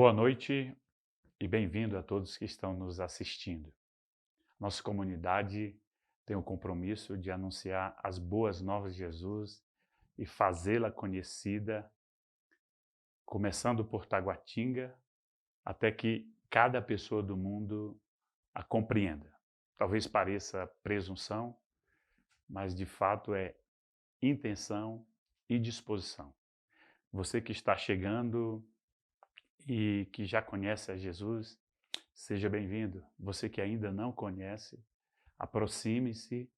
Boa noite e bem-vindo a todos que estão nos assistindo. Nossa comunidade tem o compromisso de anunciar as boas novas de Jesus e fazê-la conhecida, começando por Taguatinga, até que cada pessoa do mundo a compreenda. Talvez pareça presunção, mas de fato é intenção e disposição. Você que está chegando e que já conhece a Jesus, seja bem-vindo. Você que ainda não conhece, aproxime-se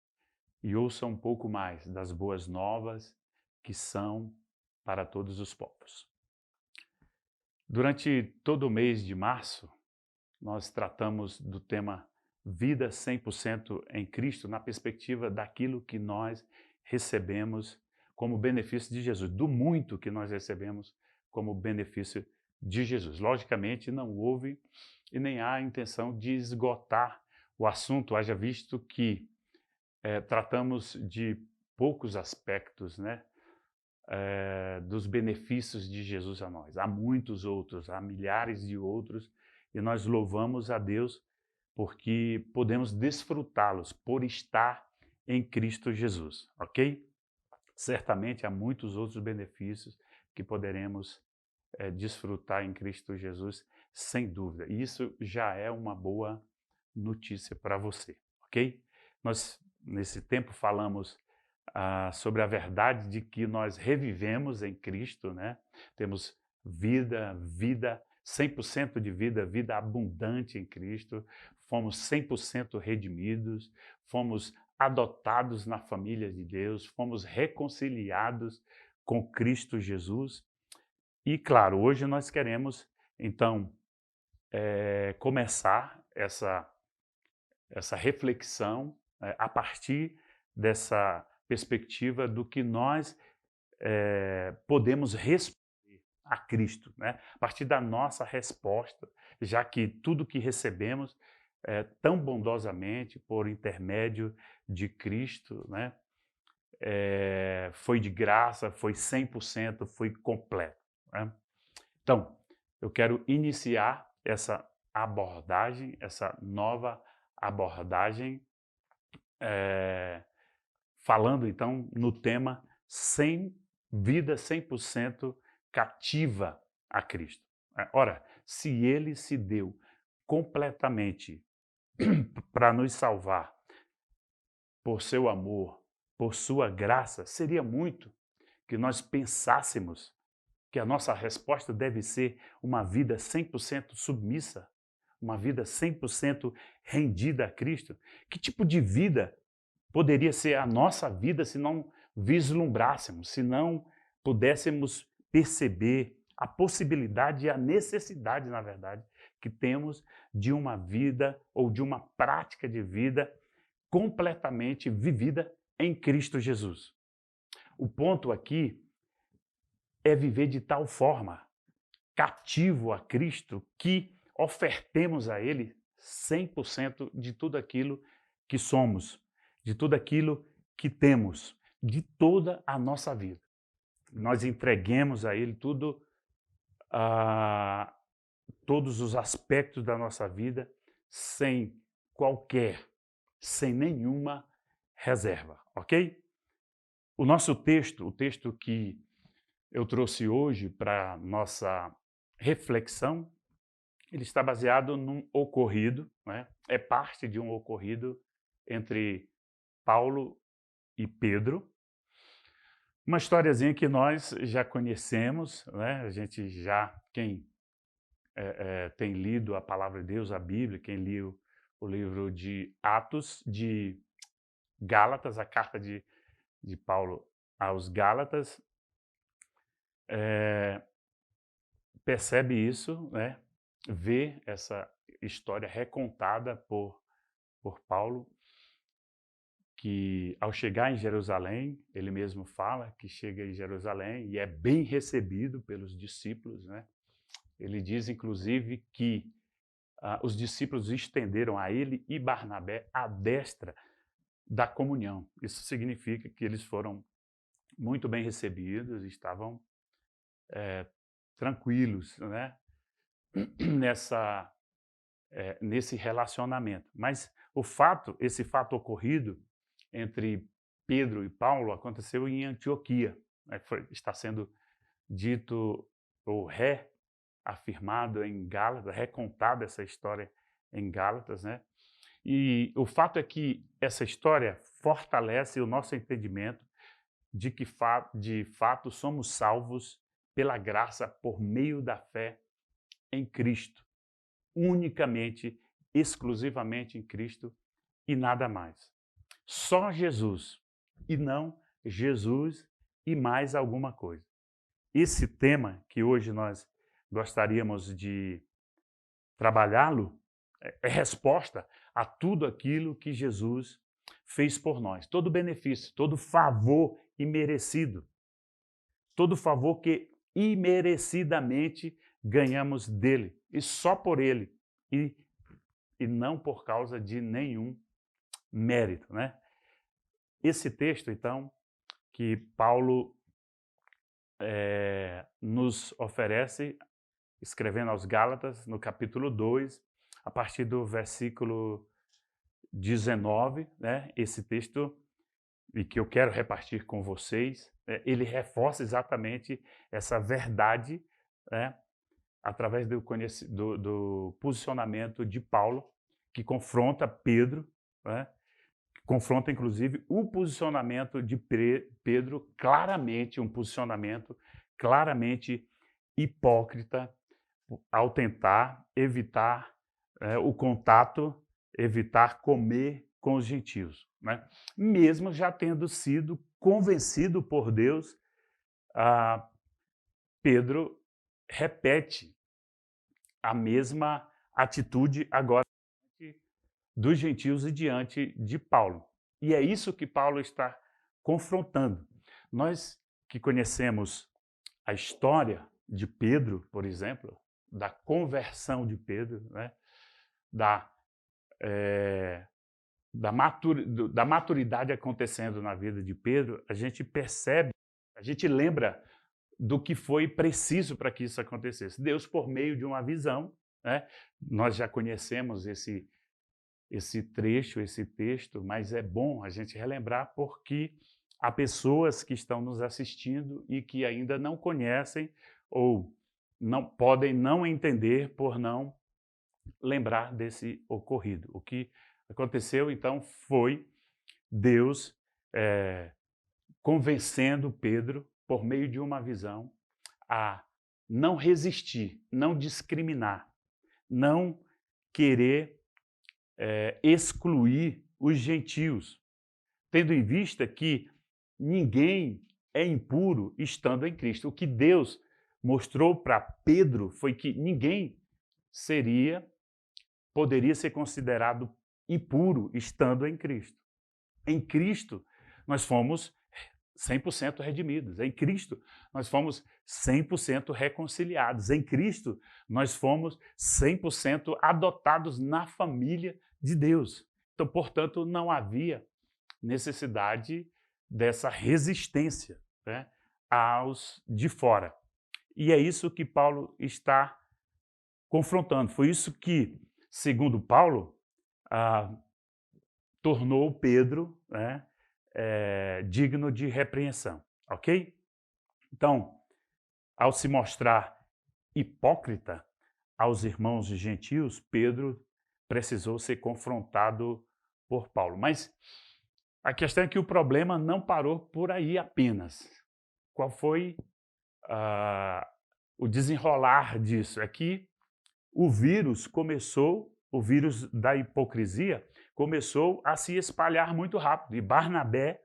e ouça um pouco mais das boas novas que são para todos os povos. Durante todo o mês de março, nós tratamos do tema Vida 100% em Cristo, na perspectiva daquilo que nós recebemos como benefício de Jesus, do muito que nós recebemos como benefício de Jesus. Logicamente, não houve e nem há a intenção de esgotar o assunto, haja visto que tratamos de poucos aspectos, né, dos benefícios de Jesus a nós. Há muitos outros, há milhares de outros, e nós louvamos a Deus porque podemos desfrutá-los por estar em Cristo Jesus, ok? Certamente há muitos outros benefícios que poderemos desfrutar em Cristo Jesus, sem dúvida. E isso já é uma boa notícia para você, ok? Nós, nesse tempo, falamos sobre a verdade de que nós revivemos em Cristo, né? Temos vida, 100% de vida, vida abundante em Cristo, fomos 100% redimidos, fomos adotados na família de Deus, fomos reconciliados com Cristo Jesus. E, claro, hoje nós queremos, então, começar essa reflexão a partir dessa perspectiva do que nós podemos responder a Cristo, né? A partir da nossa resposta, já que tudo que recebemos tão bondosamente por intermédio de Cristo, né? Foi de graça, foi 100%, foi completo, né? Então, eu quero iniciar essa abordagem, essa nova abordagem, falando então no tema vida 100% cativa a Cristo. Ora, se Ele se deu completamente para nos salvar por seu amor, por sua graça, seria muito que nós pensássemos que a nossa resposta deve ser uma vida 100% submissa, uma vida 100% rendida a Cristo. Que tipo de vida poderia ser a nossa vida se não vislumbrássemos, se não pudéssemos perceber a possibilidade e a necessidade, na verdade, que temos de uma vida ou de uma prática de vida completamente vivida em Cristo Jesus. O ponto aqui é viver de tal forma cativo a Cristo que ofertemos a Ele 100% de tudo aquilo que somos, de tudo aquilo que temos, de toda a nossa vida. Nós entreguemos a Ele tudo, todos os aspectos da nossa vida, sem sem nenhuma reserva, ok? O nosso texto, o texto que eu trouxe hoje para nossa reflexão, ele está baseado num ocorrido, né? É parte de um ocorrido entre Paulo e Pedro, uma historiazinha que nós já conhecemos, né? A gente já, quem tem lido a palavra de Deus, a Bíblia, quem leu o livro de Atos, de Gálatas, a carta de Paulo aos Gálatas, percebe isso, né? Vê essa história recontada por Paulo, que ao chegar em Jerusalém, ele mesmo fala que chega em Jerusalém e é bem recebido pelos discípulos, né? Ele diz, inclusive, que os discípulos estenderam a ele e Barnabé a destra da comunhão. Isso significa que eles foram muito bem recebidos, estavam tranquilos, né? nesse relacionamento. Mas esse fato ocorrido entre Pedro e Paulo aconteceu em Antioquia, né? Está sendo dito ou reafirmado em Gálatas, recontada essa história em Gálatas, né? E o fato é que essa história fortalece o nosso entendimento de que de fato somos salvos pela graça por meio da fé em Cristo, unicamente, exclusivamente em Cristo e nada mais. Só Jesus e não Jesus e mais alguma coisa. Esse tema que hoje nós gostaríamos de trabalhá-lo é resposta a tudo aquilo que Jesus fez por nós. Todo benefício, todo favor imerecido, todo favor que imerecidamente ganhamos dele, e só por ele, e não por causa de nenhum mérito, né? Esse texto, então, que Paulo nos oferece, escrevendo aos Gálatas, no capítulo 2, a partir do versículo 19, né? Esse texto, e que eu quero repartir com vocês, ele reforça exatamente essa verdade, né? Através do posicionamento de Paulo, que confronta Pedro, né? Que confronta inclusive o posicionamento de Pedro, claramente um posicionamento claramente hipócrita, ao tentar evitar o contato, evitar comer com os gentios, né? Mesmo já tendo sido convencido por Deus, Pedro repete a mesma atitude agora dos gentios e diante de Paulo. E é isso que Paulo está confrontando. Nós que conhecemos a história de Pedro, por exemplo, da conversão de Pedro, né? Da maturidade acontecendo na vida de Pedro, a gente percebe, a gente lembra do que foi preciso para que isso acontecesse. Deus, por meio de uma visão, né? Nós já conhecemos esse trecho, esse texto, mas é bom a gente relembrar porque há pessoas que estão nos assistindo e que ainda não conhecem ou não podem não entender por não lembrar desse ocorrido. O que aconteceu, então, foi Deus convencendo Pedro, por meio de uma visão, a não resistir, não discriminar, não querer excluir os gentios, tendo em vista que ninguém é impuro estando em Cristo. O que Deus mostrou para Pedro foi que ninguém poderia ser considerado impuro estando em Cristo. Em Cristo, nós fomos 100% redimidos. Em Cristo, nós fomos 100% reconciliados. Em Cristo, nós fomos 100% adotados na família de Deus. Então, portanto, não havia necessidade dessa resistência, né, aos de fora. E é isso que Paulo está confrontando. Foi isso que, segundo Paulo, tornou Pedro, né, digno de repreensão, ok? Então, ao se mostrar hipócrita aos irmãos gentios, Pedro precisou ser confrontado por Paulo. Mas a questão é que o problema não parou por aí apenas. Qual foi o desenrolar disso? É que o vírus da hipocrisia, começou a se espalhar muito rápido. E Barnabé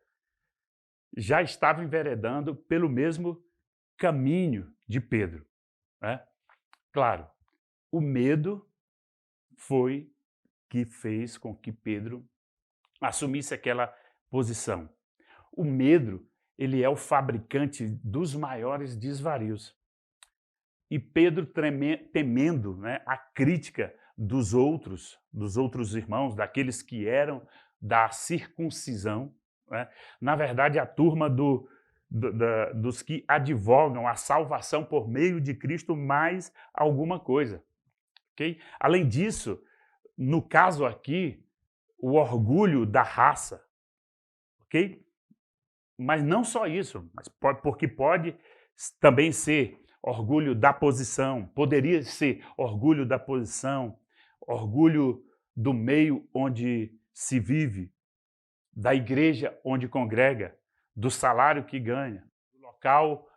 já estava enveredando pelo mesmo caminho de Pedro, né? Claro, o medo foi que fez com que Pedro assumisse aquela posição. O medo, ele é o fabricante dos maiores desvarios. E Pedro, temendo, né, a crítica dos outros irmãos, daqueles que eram da circuncisão, né? Na verdade, a turma dos que advogam a salvação por meio de Cristo mais alguma coisa. ok? Além disso, no caso aqui, o orgulho da raça, ok? Mas não só isso, mas porque pode também ser orgulho da posição, poderia ser orgulho da posição, orgulho do meio onde se vive, da igreja onde congrega, do salário que ganha, do local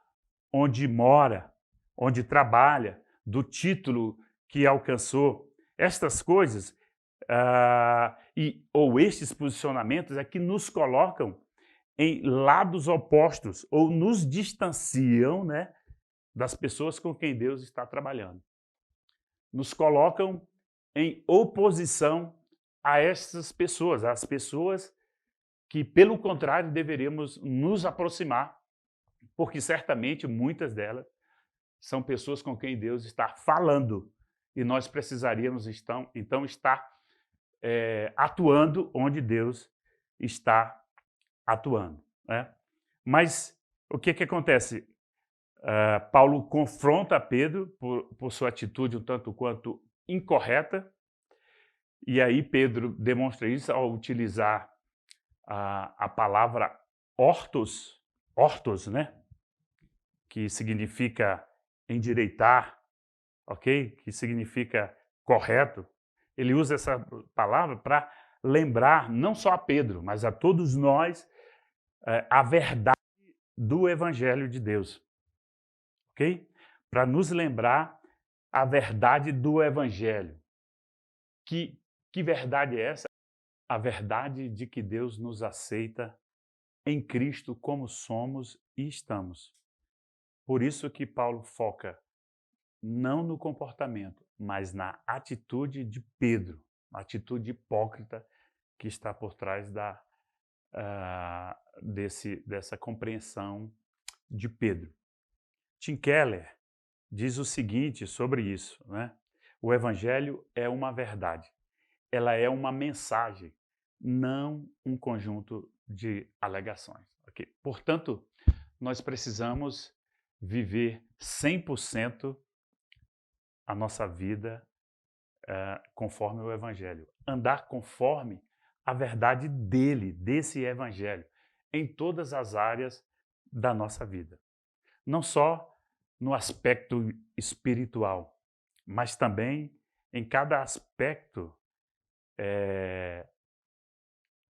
onde mora, onde trabalha, do título que alcançou. Estas coisas ou estes posicionamentos é que nos colocam em lados opostos ou nos distanciam, né, das pessoas com quem Deus está trabalhando. Nos colocam em oposição a essas pessoas, às pessoas que, pelo contrário, deveríamos nos aproximar, porque certamente muitas delas são pessoas com quem Deus está falando e nós precisaríamos então estar atuando onde Deus está atuando, né? Mas o que acontece? Paulo confronta Pedro por sua atitude um tanto quanto incorreta, e aí Pedro demonstra isso ao utilizar a palavra ortos, né? Que significa endireitar, ok? Que significa correto. Ele usa essa palavra para lembrar não só a Pedro, mas a todos nós a verdade do Evangelho de Deus, ok? Para nos lembrar a verdade do Evangelho. Que verdade é essa? A verdade de que Deus nos aceita em Cristo como somos e estamos. Por isso que Paulo foca não no comportamento, mas na atitude de Pedro, a atitude hipócrita que está por trás dessa compreensão de Pedro. Tim Keller diz o seguinte sobre isso, né? O Evangelho é uma verdade, ela é uma mensagem, não um conjunto de alegações. Okay? Portanto, nós precisamos viver 100% a nossa vida conforme o Evangelho. Andar conforme a verdade dele, desse Evangelho, em todas as áreas da nossa vida. Não só no aspecto espiritual, mas também em cada aspecto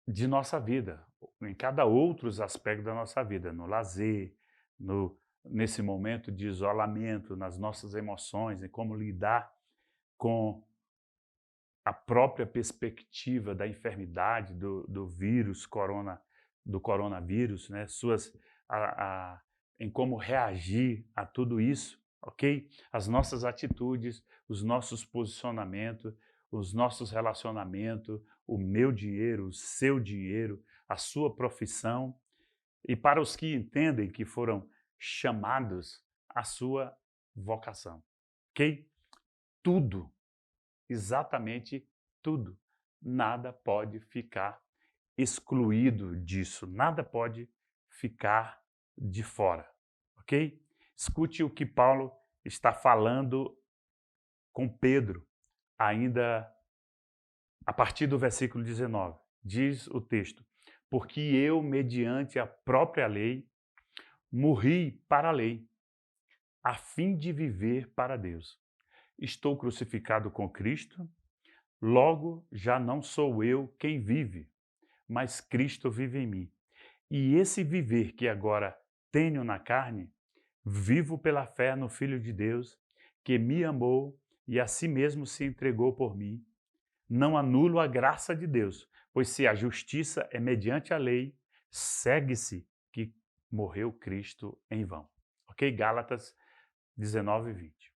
de nossa vida, em cada outros aspectos da nossa vida, no lazer, nesse momento de isolamento, nas nossas emoções, em como lidar com a própria perspectiva da enfermidade, do vírus, do coronavírus, né? Em como reagir a tudo isso, ok? As nossas atitudes, os nossos posicionamentos, os nossos relacionamentos, o meu dinheiro, o seu dinheiro, a sua profissão, e para os que entendem que foram chamados à sua vocação, ok? Tudo, exatamente tudo. Nada pode ficar excluído disso, nada pode ficar de fora, ok? Escute o que Paulo está falando com Pedro, ainda a partir do versículo 19. Diz o texto: porque eu, mediante a própria lei, morri para a lei, a fim de viver para Deus. Estou crucificado com Cristo, logo já não sou eu quem vive, mas Cristo vive em mim. E esse viver que agora tenho na carne, vivo pela fé no Filho de Deus, que me amou e a si mesmo se entregou por mim. Não anulo a graça de Deus, pois se a justiça é mediante a lei, segue-se que morreu Cristo em vão. Ok? Gálatas 19, 20.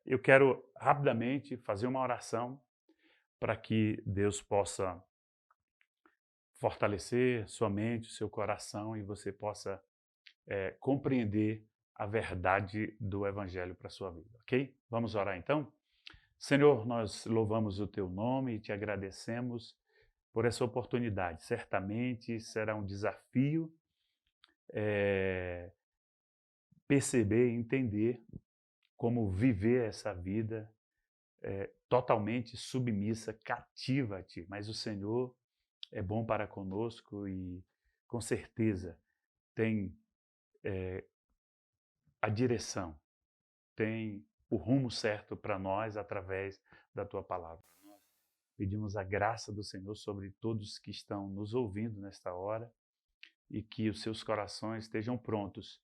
Eu quero rapidamente fazer uma oração para que Deus possa fortalecer sua mente, seu coração e você possa compreender a verdade do Evangelho para a sua vida, ok? Vamos orar então? Senhor, nós louvamos o Teu nome e Te agradecemos por essa oportunidade. Certamente será um desafio perceber e entender como viver essa vida totalmente submissa, cativa a Ti. Mas o Senhor é bom para conosco e, com certeza, tem a direção, tem o rumo certo para nós através da Tua palavra. Pedimos a graça do Senhor sobre todos que estão nos ouvindo nesta hora e que os seus corações estejam prontos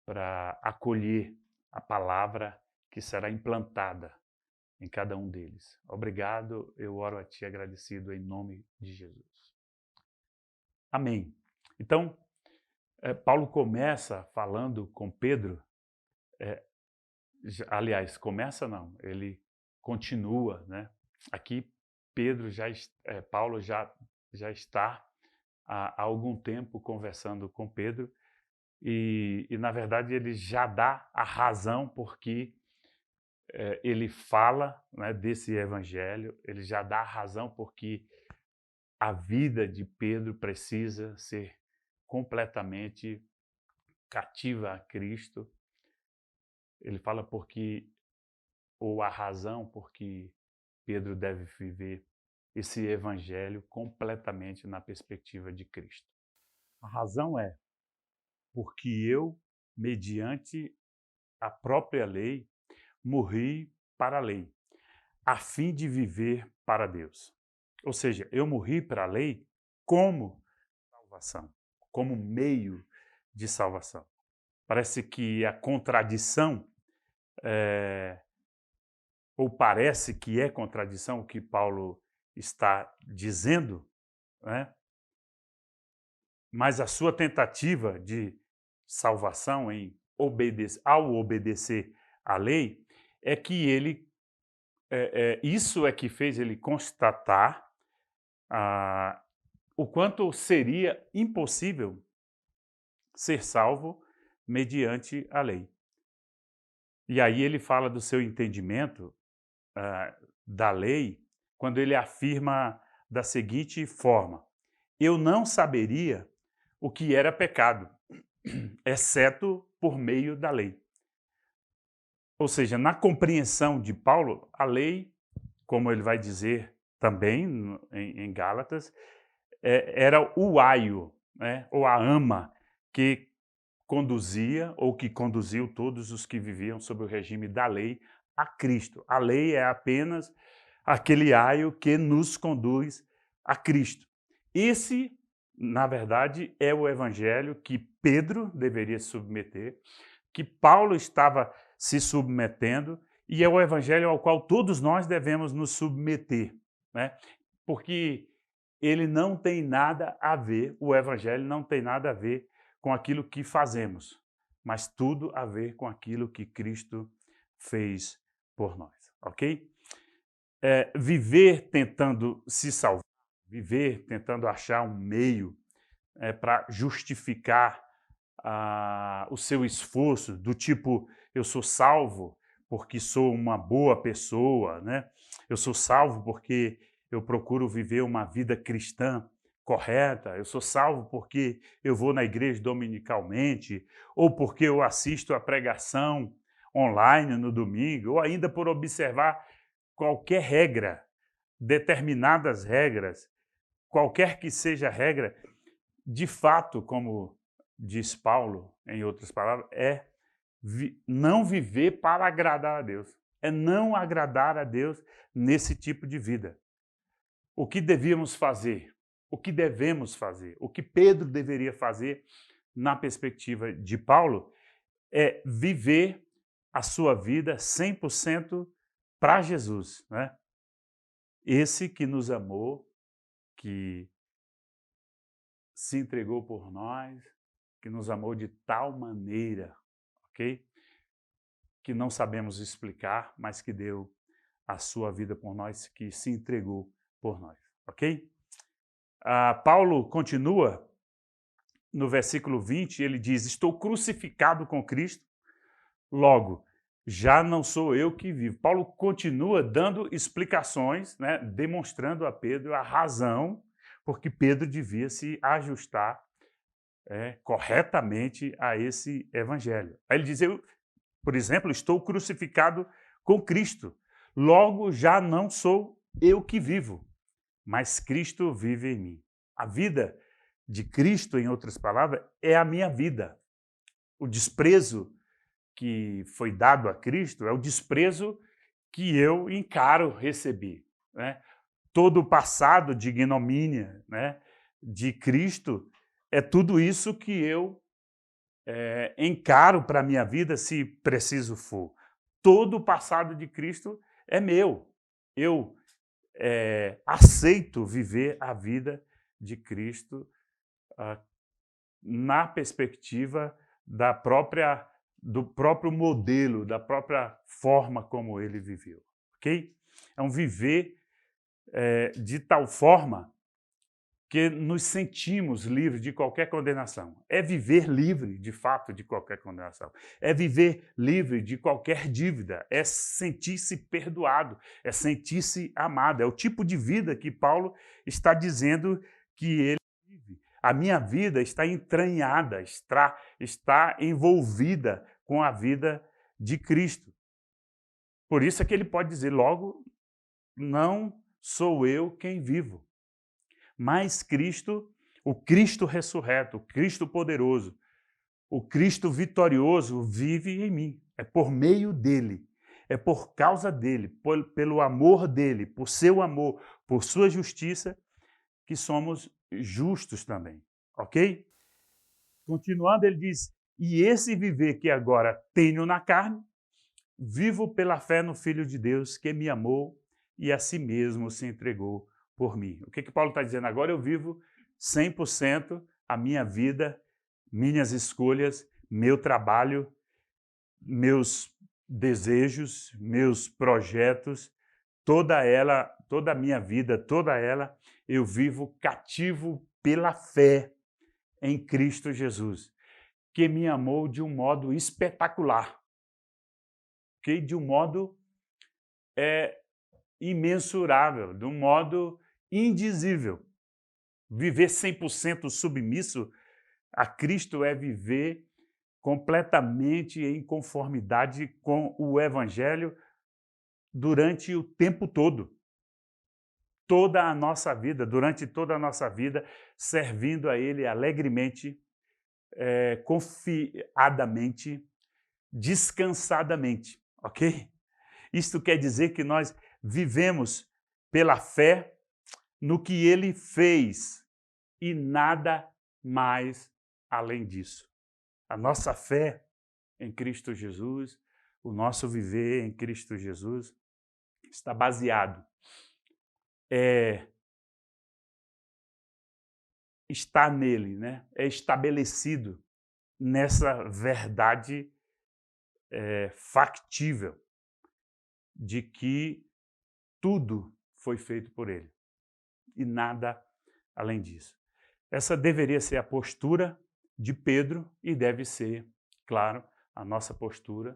para acolher a palavra que será implantada em cada um deles. Obrigado, eu oro a Ti agradecido em nome de Jesus. Amém. Então, Paulo começa falando com Pedro, aliás, começa não, ele continua, né? Aqui Paulo já está há algum tempo conversando com Pedro e na verdade ele já dá a razão porque ele fala, né, desse evangelho, ele já dá a razão porque a vida de Pedro precisa ser completamente cativa a Cristo. Ele fala ou a razão porque Pedro deve viver esse evangelho completamente na perspectiva de Cristo. A razão é porque eu, mediante a própria lei, morri para a lei, a fim de viver para Deus. Ou seja, eu morri para a lei como salvação, como meio de salvação. Parece que a contradição, ou parece que é contradição o que Paulo está dizendo, né? Mas a sua tentativa de salvação ao obedecer à lei é que isso é que fez ele constatar o quanto seria impossível ser salvo mediante a lei. E aí ele fala do seu entendimento da lei quando ele afirma da seguinte forma: eu não saberia o que era pecado, exceto por meio da lei. Ou seja, na compreensão de Paulo, a lei, como ele vai dizer também em Gálatas, era o aio, né, ou a ama que conduzia ou que conduziu todos os que viviam sob o regime da lei a Cristo. A lei é apenas aquele aio que nos conduz a Cristo. Esse, na verdade, é o evangelho que Pedro deveria submeter, que Paulo estava se submetendo, e é o evangelho ao qual todos nós devemos nos submeter, né? Porque ele não tem nada a ver, o evangelho não tem nada a ver com aquilo que fazemos, mas tudo a ver com aquilo que Cristo fez por nós, ok? Viver tentando se salvar, viver tentando achar um meio para justificar o seu esforço, do tipo, eu sou salvo porque sou uma boa pessoa, né? Eu sou salvo porque eu procuro viver uma vida cristã correta, eu sou salvo porque eu vou na igreja dominicalmente, ou porque eu assisto a pregação online no domingo, ou ainda por observar qualquer regra, determinadas regras, qualquer que seja a regra, de fato, como diz Paulo, em outras palavras, não viver para agradar a Deus. É não agradar a Deus nesse tipo de vida. O que devíamos fazer? O que devemos fazer? O que Pedro deveria fazer, na perspectiva de Paulo, é viver a sua vida 100% para Jesus, né? Esse que nos amou, que se entregou por nós, que nos amou de tal maneira, ok? Que não sabemos explicar, mas que deu a sua vida por nós, que se entregou por nós, ok? Paulo continua no versículo 20, ele diz: estou crucificado com Cristo, logo, já não sou eu que vivo. Paulo continua dando explicações, né, demonstrando a Pedro a razão porque Pedro devia se ajustar corretamente a esse evangelho. Aí ele diz: Por exemplo, estou crucificado com Cristo. Logo, já não sou eu que vivo, mas Cristo vive em mim. A vida de Cristo, em outras palavras, é a minha vida. O desprezo que foi dado a Cristo é o desprezo que eu encaro receber, né? Todo o passado de ignomínia, né, de Cristo é tudo isso que eu encaro para a minha vida, se preciso for. Todo o passado de Cristo é meu. Eu aceito viver a vida de Cristo ah, na perspectiva do próprio modelo, da própria forma como ele viveu, ok? É um viver de tal forma que nos sentimos livres de qualquer condenação. É viver livre, de fato, de qualquer condenação. É viver livre de qualquer dívida. É sentir-se perdoado. É sentir-se amado. É o tipo de vida que Paulo está dizendo que ele vive. A minha vida está entranhada, está envolvida com a vida de Cristo. Por isso é que ele pode dizer logo, não sou eu quem vivo, mas Cristo, o Cristo ressurreto, o Cristo poderoso, o Cristo vitorioso vive em mim. É por meio dele, é por causa dele, pelo amor dele, por seu amor, por sua justiça, que somos justos também, ok? Continuando, ele diz, e esse viver que agora tenho na carne, vivo pela fé no Filho de Deus que me amou e a si mesmo se entregou por mim. O que Paulo está dizendo agora? Eu vivo 100% a minha vida, minhas escolhas, meu trabalho, meus desejos, meus projetos, toda a minha vida, toda ela, eu vivo cativo pela fé em Cristo Jesus, que me amou de um modo espetacular, okay? De um modo imensurável, de um modo indizível. Viver 100% submisso a Cristo é viver completamente em conformidade com o Evangelho durante o tempo todo. Toda a nossa vida, durante toda a nossa vida, servindo a Ele alegremente, confiadamente, descansadamente, ok? Isto quer dizer que nós vivemos pela fé no que Ele fez e nada mais além disso. A nossa fé em Cristo Jesus, o nosso viver em Cristo Jesus está baseado, está nele, né? É estabelecido nessa verdade factível de que tudo foi feito por ele e nada além disso. Essa deveria ser a postura de Pedro e deve ser, claro, a nossa postura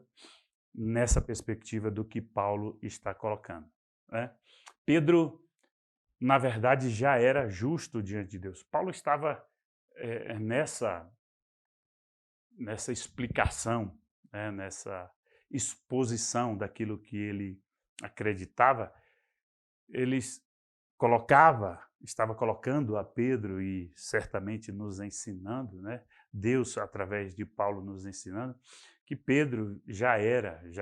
nessa perspectiva do que Paulo está colocando, né? Pedro, na verdade, já era justo diante de Deus. Paulo estava nessa explicação, né, nessa exposição daquilo que ele acreditava, eles estava colocando a Pedro e certamente nos ensinando, né, Deus através de Paulo nos ensinando, que Pedro já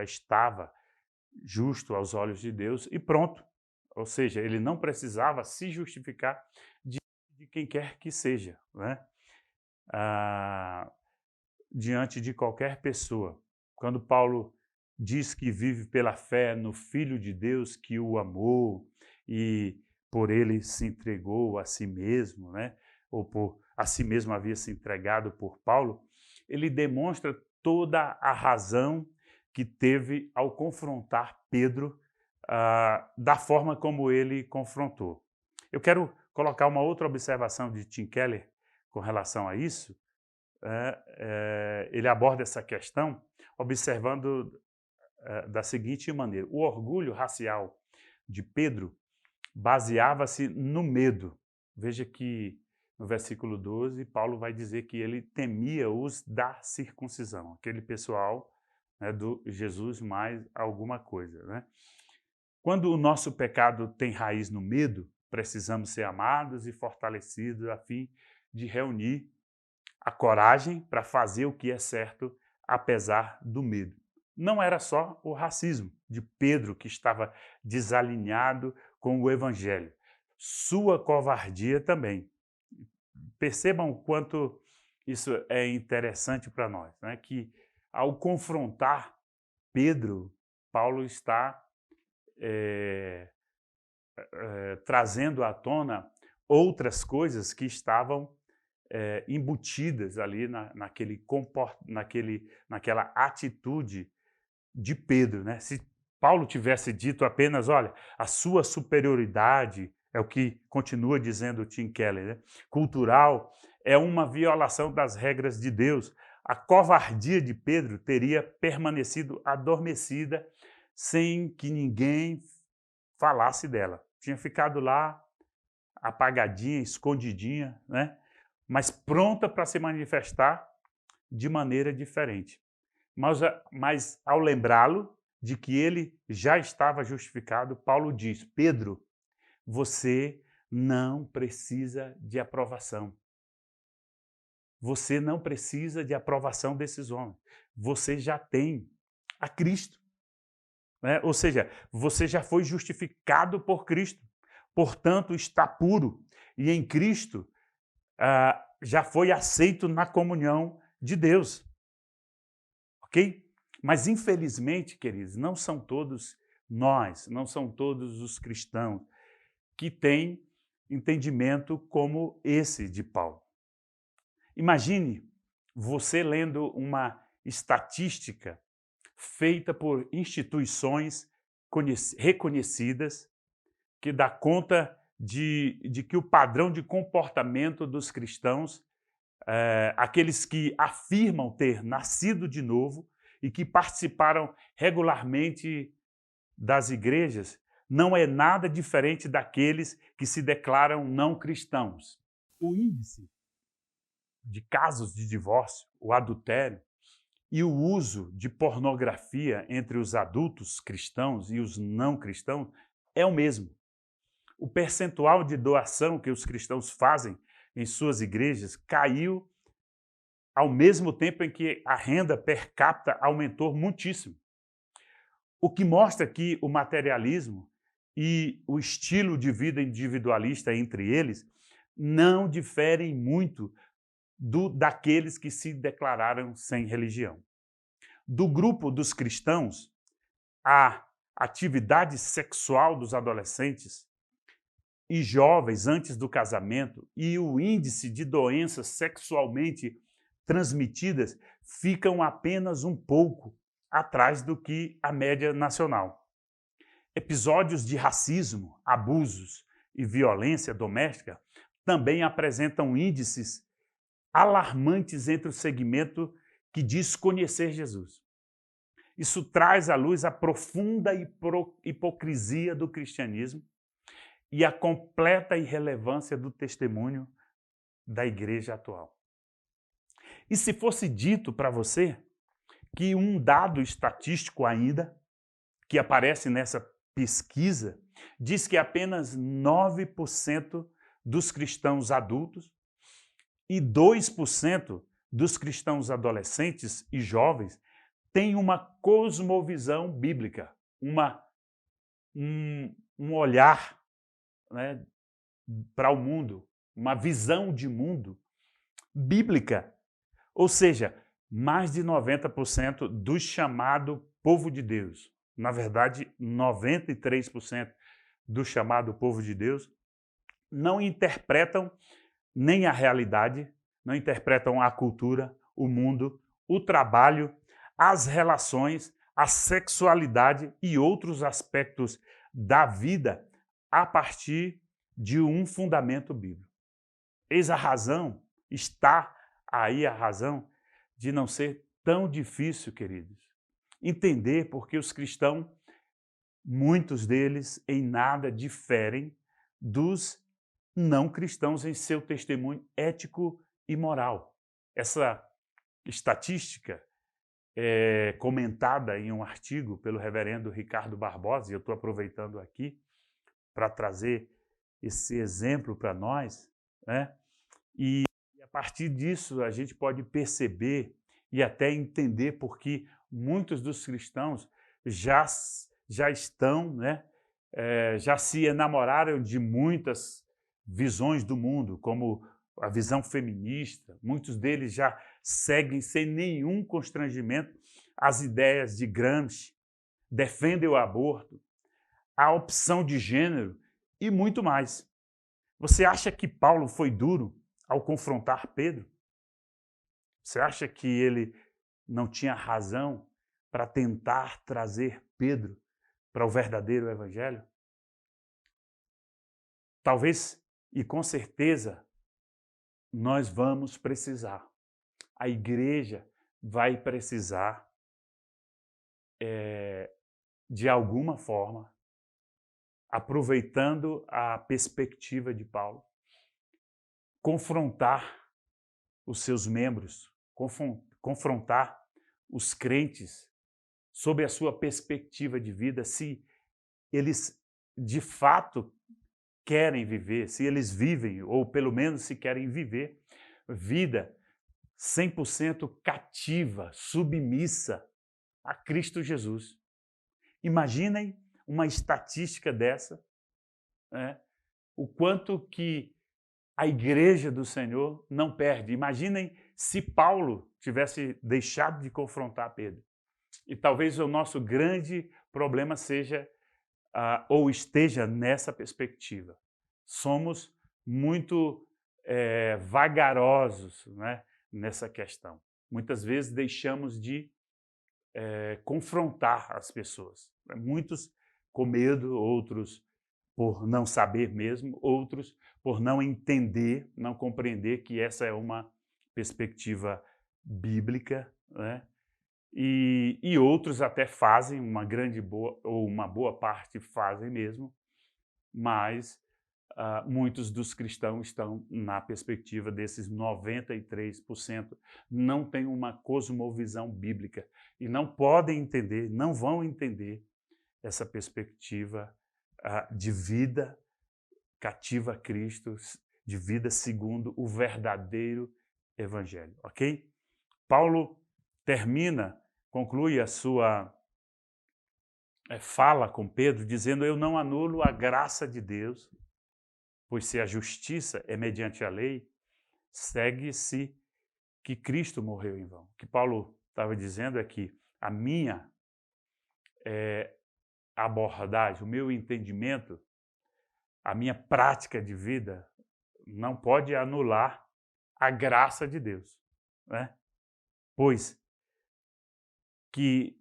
estava justo aos olhos de Deus e pronto. Ou seja, ele não precisava se justificar de quem quer que seja, né? Diante de qualquer pessoa. Quando Paulo diz que vive pela fé no Filho de Deus que o amou e por ele se entregou a si mesmo, né? Ou por a si mesmo havia se entregado por Paulo, ele demonstra toda a razão que teve ao confrontar Pedro da forma como ele confrontou. Eu quero colocar uma outra observação de Tim Keller com relação a isso. Ele aborda essa questão observando da seguinte maneira: o orgulho racial de Pedro baseava-se no medo. Veja que no versículo 12, Paulo vai dizer que ele temia os da circuncisão, aquele pessoal né, do Jesus mais alguma coisa, né? Quando o nosso pecado tem raiz no medo, precisamos ser amados e fortalecidos a fim de reunir a coragem para fazer o que é certo, apesar do medo. Não era só o racismo de Pedro que estava desalinhado com o evangelho. Sua covardia também. Percebam o quanto isso é interessante para nós, né? Que ao confrontar Pedro, Paulo está trazendo à tona outras coisas que estavam embutidas ali naquela atitude de Pedro, né? Se Paulo tivesse dito apenas, olha, a sua superioridade, é o que continua dizendo Tim Keller, né? Cultural, é uma violação das regras de Deus. A covardia de Pedro teria permanecido adormecida sem que ninguém falasse dela. Tinha ficado lá apagadinha, escondidinha, né? Mas pronta para se manifestar de maneira diferente. Mas ao lembrá-lo de que ele já estava justificado, Paulo diz: Pedro, você não precisa de aprovação. Você não precisa de aprovação desses homens. Você já tem a Cristo, né? Ou seja, você já foi justificado por Cristo. Portanto, está puro. E em Cristo já foi aceito na comunhão de Deus. Ok? Mas, infelizmente, queridos, não são todos nós, não são todos os cristãos que têm entendimento como esse de Paulo. Imagine você lendo uma estatística feita por instituições reconhecidas que dá conta de que o padrão de comportamento dos cristãos, aqueles que afirmam ter nascido de novo e que participaram regularmente das igrejas, não é nada diferente daqueles que se declaram não cristãos. O índice de casos de divórcio, o adultério e o uso de pornografia entre os adultos cristãos e os não cristãos é o mesmo. O percentual de doação que os cristãos fazem em suas igrejas caiu ao mesmo tempo em que a renda per capita aumentou muitíssimo. O que mostra que o materialismo e o estilo de vida individualista entre eles não diferem muito daqueles que se declararam sem religião. Do grupo dos cristãos, a atividade sexual dos adolescentes e jovens antes do casamento e o índice de doenças sexualmente transmitidas ficam apenas um pouco atrás do que a média nacional. Episódios de racismo, abusos e violência doméstica também apresentam índices alarmantes entre o segmento que diz conhecer Jesus. Isso traz à luz a profunda hipocrisia do cristianismo e a completa irrelevância do testemunho da igreja atual. E se fosse dito para você que um dado estatístico ainda, que aparece nessa pesquisa, diz que apenas 9% dos cristãos adultos e 2% dos cristãos adolescentes e jovens têm uma cosmovisão bíblica, um olhar, né, para o mundo, uma visão de mundo bíblica. Ou seja, mais de 90% do chamado povo de Deus, na verdade 93% do chamado povo de Deus, não interpretam nem a realidade, não interpretam a cultura, o mundo, o trabalho, as relações, a sexualidade e outros aspectos da vida a partir de um fundamento bíblico. Eis a razão, está aí a razão de não ser tão difícil, queridos, entender porque os cristãos, muitos deles, em nada diferem dos não cristãos em seu testemunho ético e moral. Essa estatística comentada em um artigo pelo reverendo Ricardo Barbosa, e eu estou aproveitando aqui para trazer esse exemplo para nós, né? E a partir disso a gente pode perceber e até entender porque muitos dos cristãos já estão, né, já se enamoraram de muitas visões do mundo, como a visão feminista. Muitos deles já seguem sem nenhum constrangimento as ideias de Gramsci, defendem o aborto, a opção de gênero e muito mais. Você acha que Paulo foi duro ao confrontar Pedro? Você acha que ele não tinha razão para tentar trazer Pedro para o verdadeiro evangelho? Talvez, e com certeza, nós vamos precisar. A igreja vai precisar, de alguma forma, aproveitando a perspectiva de Paulo, confrontar os seus membros, confrontar os crentes sob a sua perspectiva de vida, se eles de fato querem viver, se eles vivem, ou pelo menos se querem viver, vida 100% cativa, submissa a Cristo Jesus. Imaginem uma estatística dessa, né? O quanto que a igreja do Senhor não perde. Imaginem se Paulo tivesse deixado de confrontar Pedro. E talvez o nosso grande problema seja, ou esteja nessa perspectiva. Somos muito vagarosos, né, nessa questão. Muitas vezes deixamos de confrontar as pessoas. Muitos com medo, outros por não saber mesmo, outros por não entender, não compreender que essa é uma perspectiva bíblica, né? E outros até fazem, uma boa parte fazem mesmo, mas muitos dos cristãos estão na perspectiva desses 93%, não têm uma cosmovisão bíblica e não podem entender, não vão entender essa perspectiva de vida cativa a Cristo, de vida segundo o verdadeiro evangelho, ok? Paulo conclui a sua fala com Pedro dizendo: eu não anulo a graça de Deus, pois se a justiça é mediante a lei, segue-se que Cristo morreu em vão. O que Paulo estava dizendo é que a minha abordagem, o meu entendimento, a minha prática de vida não pode anular a graça de Deus, né? Pois que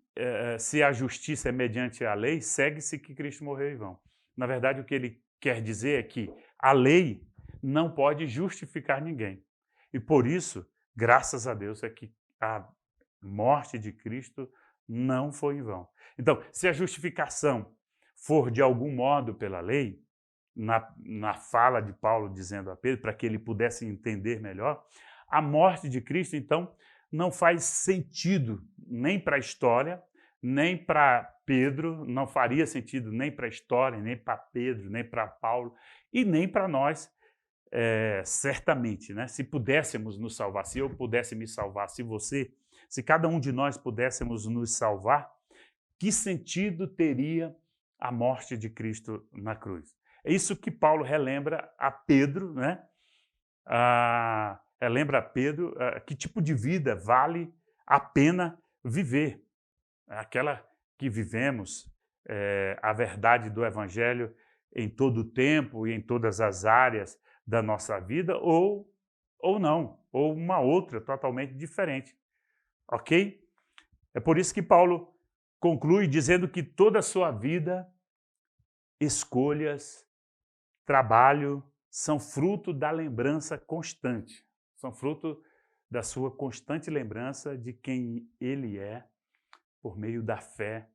se a justiça é mediante a lei, segue-se que Cristo morreu em vão. Na verdade, o que ele quer dizer é que a lei não pode justificar ninguém. E por isso, graças a Deus, é que a morte de Cristo não foi em vão. Então, se a justificação for de algum modo pela lei, na fala de Paulo dizendo a Pedro, para que ele pudesse entender melhor, a morte de Cristo, então, não faz sentido nem para a história, nem para Pedro, não faria sentido nem para a história, nem para Pedro, nem para Paulo e nem para nós, certamente, né? Se pudéssemos nos salvar, se eu pudesse me salvar, se cada um de nós pudéssemos nos salvar, que sentido teria a morte de Cristo na cruz? É isso que Paulo relembra a Pedro, né? Relembra a Pedro que tipo de vida vale a pena viver. Aquela que vivemos, a verdade do Evangelho em todo o tempo e em todas as áreas da nossa vida, ou não, ou uma outra totalmente diferente. Ok? É por isso que Paulo conclui dizendo que toda a sua vida, escolhas, trabalho, são fruto da lembrança constante, são fruto da sua constante lembrança de quem ele é por meio da fé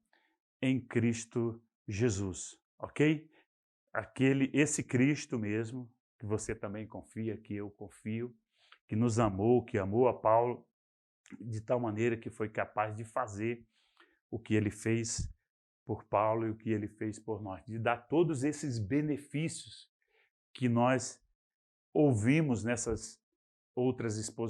em Cristo Jesus, ok? Esse Cristo mesmo, que você também confia, que eu confio, que nos amou, que amou a Paulo de tal maneira que foi capaz de fazer o que ele fez por Paulo e o que ele fez por nós, de dar todos esses benefícios que nós ouvimos nessas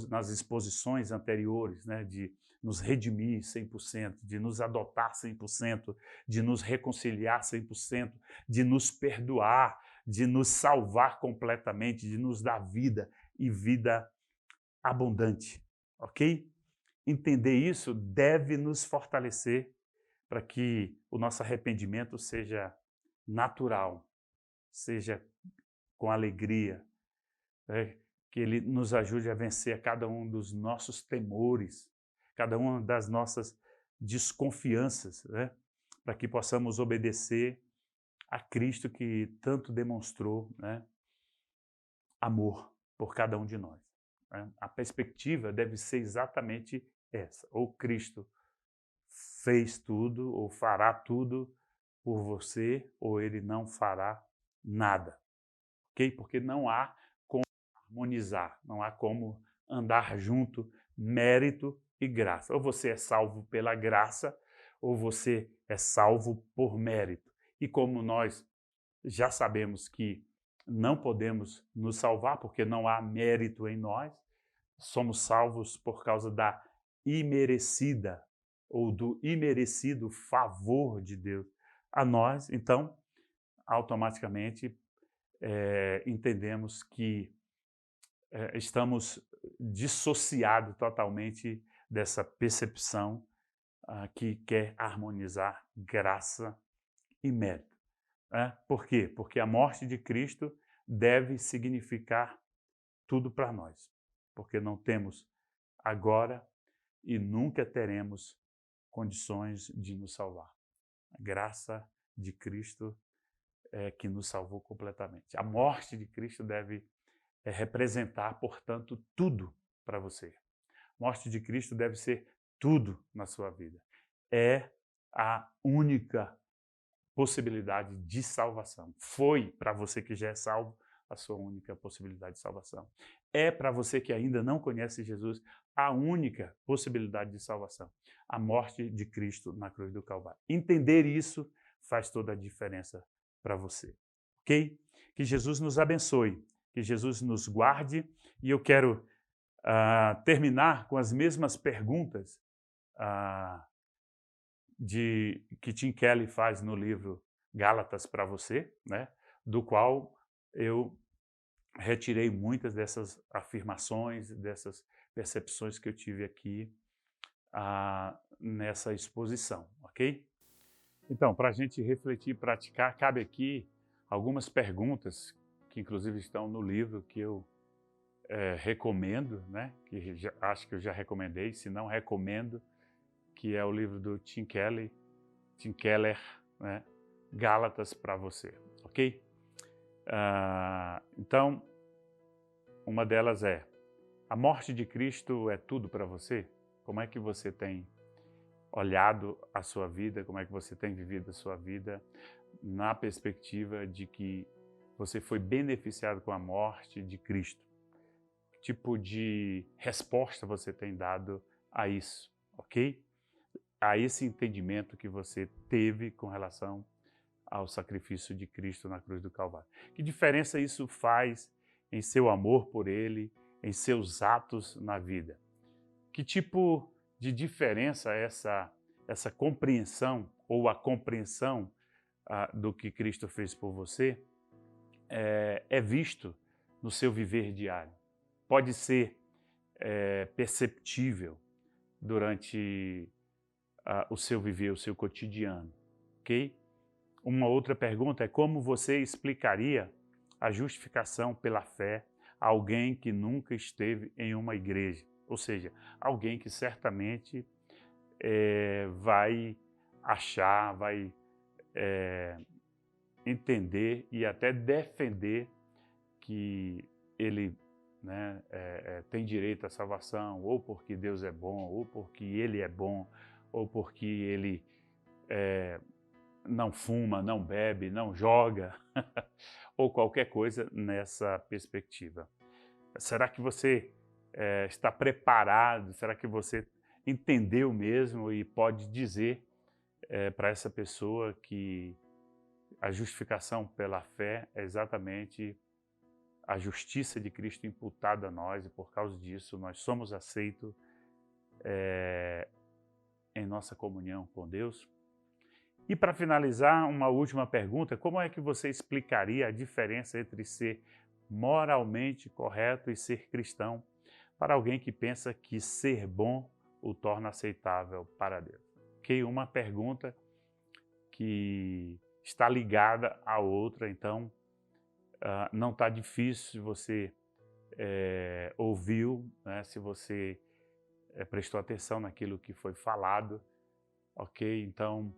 nas exposições anteriores, né, de nos redimir 100%, de nos adotar 100%, de nos reconciliar 100%, de nos perdoar, de nos salvar completamente, de nos dar vida e vida abundante, ok? Entender isso deve nos fortalecer para que o nosso arrependimento seja natural, seja com alegria, né? Que ele nos ajude a vencer cada um dos nossos temores, cada uma das nossas desconfianças, né? Para que possamos obedecer a Cristo que tanto demonstrou, né, amor por cada um de nós, né? A perspectiva deve ser exatamente essa: ou Cristo fez tudo ou fará tudo por você, ou ele não fará nada, ok? Porque não há como harmonizar, não há como andar junto mérito e graça. Ou você é salvo pela graça, ou você é salvo por mérito. E como nós já sabemos que não podemos nos salvar porque não há mérito em nós, somos salvos por causa da imerecida ou do imerecido favor de Deus a nós, então, automaticamente, entendemos que estamos dissociados totalmente dessa percepção que quer harmonizar graça e mérito, né? Por quê? Porque a morte de Cristo deve significar tudo para nós, porque não temos agora e nunca teremos condições de nos salvar. A graça de Cristo é que nos salvou completamente. A morte de Cristo deve representar, portanto, tudo para você. A morte de Cristo deve ser tudo na sua vida. É a única possibilidade de salvação. Foi para você que já é salvo a sua única possibilidade de salvação. É para você que ainda não conhece Jesus a única possibilidade de salvação. A morte de Cristo na cruz do Calvário. Entender isso faz toda a diferença para você, ok? Que Jesus nos abençoe, que Jesus nos guarde, e eu quero terminar com as mesmas perguntas que Tim Keller faz no livro Gálatas para você, né? Do qual eu retirei muitas dessas afirmações, dessas percepções que eu tive aqui nessa exposição, ok? Então, para a gente refletir e praticar, cabe aqui algumas perguntas que inclusive estão no livro que eu recomendo, né? Que acho que eu já recomendei, se não recomendo, que é o livro do Tim Keller, né? Gálatas para você, ok? Então, uma delas é: a morte de Cristo é tudo para você? Como é que você tem olhado a sua vida? Como é que você tem vivido a sua vida na perspectiva de que você foi beneficiado com a morte de Cristo? Que tipo de resposta você tem dado a isso, ok? A esse entendimento que você teve com relação ao sacrifício de Cristo na cruz do Calvário. Que diferença isso faz em seu amor por Ele, em seus atos na vida? Que tipo de diferença essa compreensão ou a compreensão do que Cristo fez por você é visto no seu viver diário? Pode ser perceptível durante o seu viver, o seu cotidiano, ok? Uma outra pergunta é: como você explicaria a justificação pela fé a alguém que nunca esteve em uma igreja? Ou seja, alguém que certamente vai achar, vai entender e até defender que ele, né, tem direito à salvação, ou porque Deus é bom, ou porque ele é bom, ou porque ele não fuma, não bebe, não joga, ou qualquer coisa nessa perspectiva. Será que você está preparado? Será que você entendeu mesmo e pode dizer para essa pessoa que a justificação pela fé é exatamente a justiça de Cristo imputada a nós, e por causa disso nós somos aceitos em nossa comunhão com Deus? E para finalizar, uma última pergunta: como é que você explicaria a diferença entre ser moralmente correto e ser cristão para alguém que pensa que ser bom o torna aceitável para Deus? Ok? Uma pergunta que está ligada à outra, então não está difícil se você ouviu, né, se você prestou atenção naquilo que foi falado, ok? Então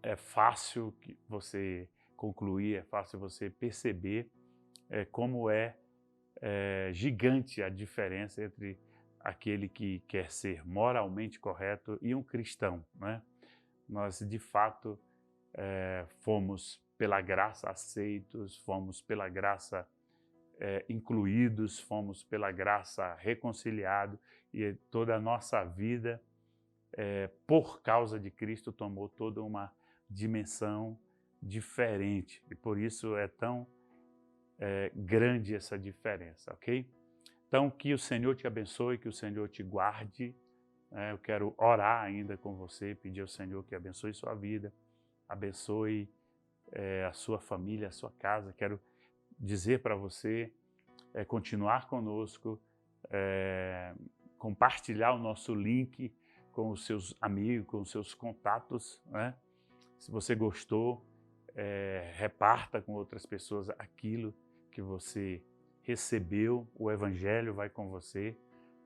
é fácil que você concluir, é fácil você perceber como gigante a diferença entre aquele que quer ser moralmente correto e um cristão, né? Nós, de fato, fomos pela graça aceitos, fomos pela graça incluídos, fomos pela graça reconciliados, e toda a nossa vida, por causa de Cristo, tomou toda uma dimensão diferente. E por isso é tão grande essa diferença, ok? Então, que o Senhor te abençoe, que o Senhor te guarde. Eu quero orar ainda com você, pedir ao Senhor que abençoe sua vida, abençoe a sua família, a sua casa. Quero dizer para você continuar conosco, compartilhar o nosso link com os seus amigos, com os seus contatos, né? Se você gostou, reparta com outras pessoas aquilo que você recebeu, o Evangelho vai com você,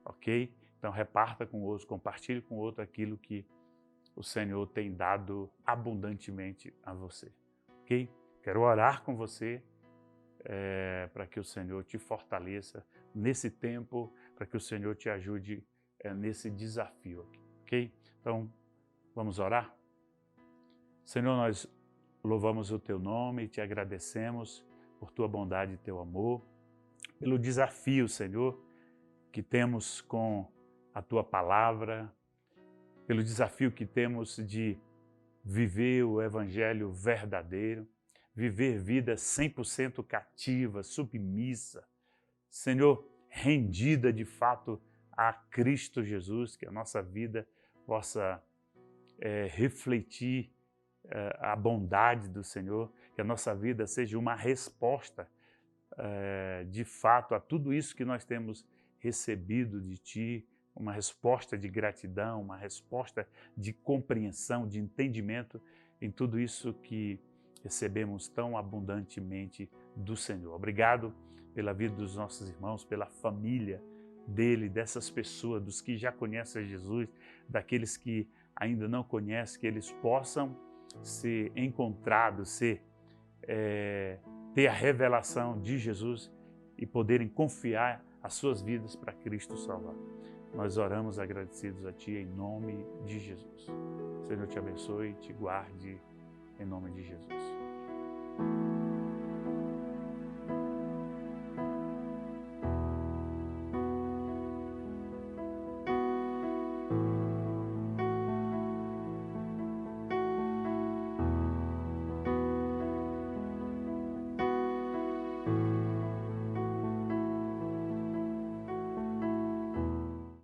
ok? Então reparta com outros, compartilhe com outro aquilo que o Senhor tem dado abundantemente a você, ok? Quero orar com você para que o Senhor te fortaleça nesse tempo, para que o Senhor te ajude nesse desafio aqui, ok? Então, vamos orar? Senhor, nós louvamos o Teu nome e te agradecemos por Tua bondade e Teu amor, pelo desafio, Senhor, que temos com a Tua palavra, pelo desafio que temos de viver o Evangelho verdadeiro, viver vida 100% cativa, submissa, Senhor, rendida de fato a Cristo Jesus, que a nossa vida possa refletir a bondade do Senhor, que a nossa vida seja uma resposta de fato a tudo isso que nós temos recebido de Ti, uma resposta de gratidão, uma resposta de compreensão, de entendimento em tudo isso que recebemos tão abundantemente do Senhor. Obrigado pela vida dos nossos irmãos, pela família dele, dessas pessoas, dos que já conhecem Jesus, daqueles que ainda não conhecem, que eles possam ser encontrados, ter a revelação de Jesus e poderem confiar as suas vidas para Cristo salvar. Nós oramos agradecidos a Ti em nome de Jesus. Senhor te abençoe, te guarde em nome de Jesus.